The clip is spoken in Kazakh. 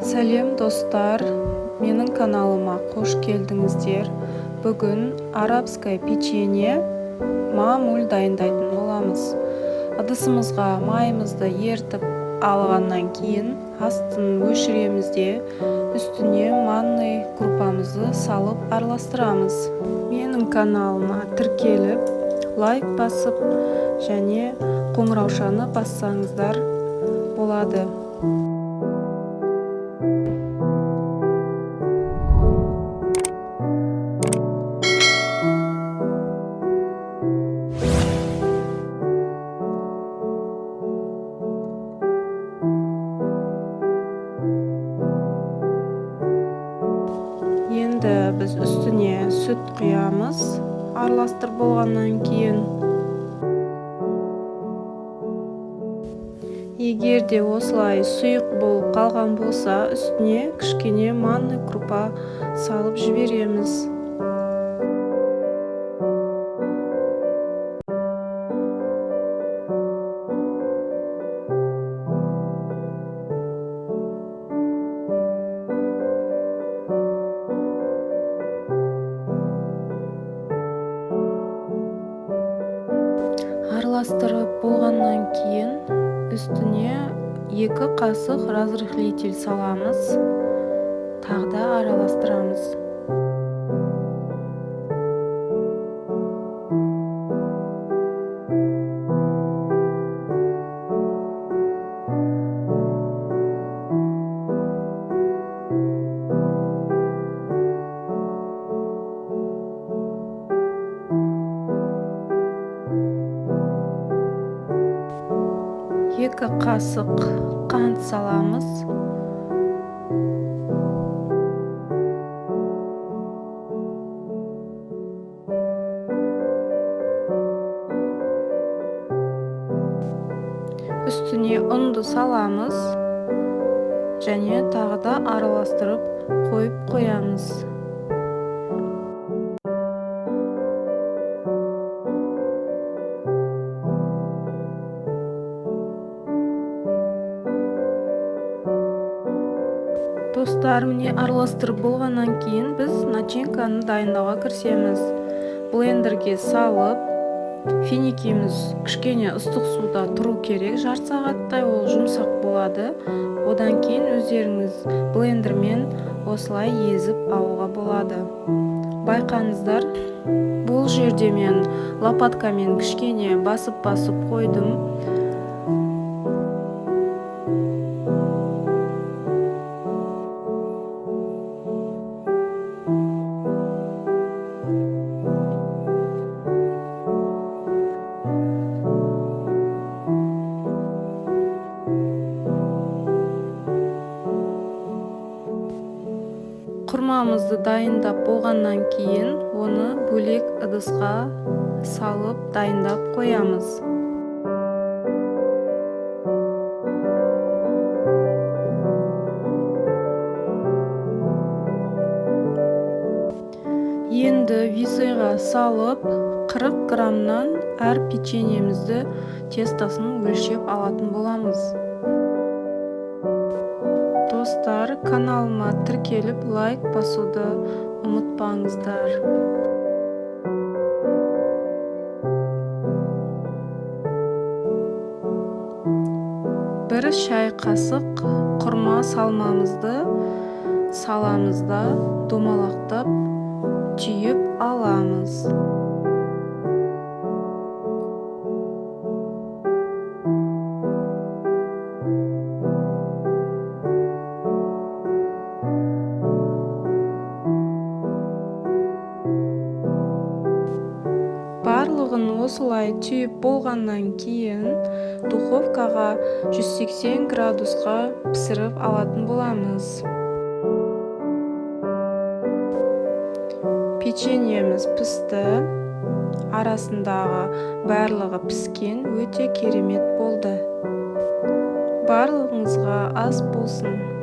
Сәлем достар, менің каналыма қош келдіңіздер. Бүгін арабское печенье мамуль дайындайтын боламыз. Ыдысымызға майымызды ертіп алғаннан кейін астын өшіреміз де үстіне манный крупамызды салып араластырамыз. Менің каналыма тіркеліп, лайк басып және қоңыраушаны бассаңыздар болады. Енді біз үстіне сүт құямыз, араластырып болғаннан кейін. Егер де осылай сұйық болып қалған болса, үстіне кішкене манный крупа салып жібереміз. Араластырып болғаннан кейін үстіне 2 қасық разрыхлитель саламыз, тағда араластырамыз. Екі қасық қант саламыз. Үстіне ұнды саламыз және тағы да араластырып қойып қоямыз. Достар, міне араластырып болғаннан кейін біз начинканы дайындауға кірісеміз. Блендерге салып, финикіміз кішкене ыстық суда тұру керек, жарты сағаттай ол жұмсақ болады. Одан кейін өздеріңіз блендермен осылай езіп алуға болады. Байқаңыздар, бұл жерде мен лопаткамен кішкене басып қойдым. Құрмамызды дайындап болғаннан кейін оны бөлек ыдысқа салып дайындап қоямыз. Енді висыйға салып 40 граммнан әр печеньемізді тестасын өлшеп алатын боламыз. Достар, каналыма тіркеліп лайк басуды ұмытпаңыздар. Бір шай қасық құрма салмамызды саламызда домалақтап түйіп аламыз. Барлығын осылай түйіп болғаннан кейін духовкаға 180 градусқа пісіріп алатын боламыз. Печеньеміз пісті, арасындағы барлығы піскен, өте керемет болды. Барлығыңызға ас болсын.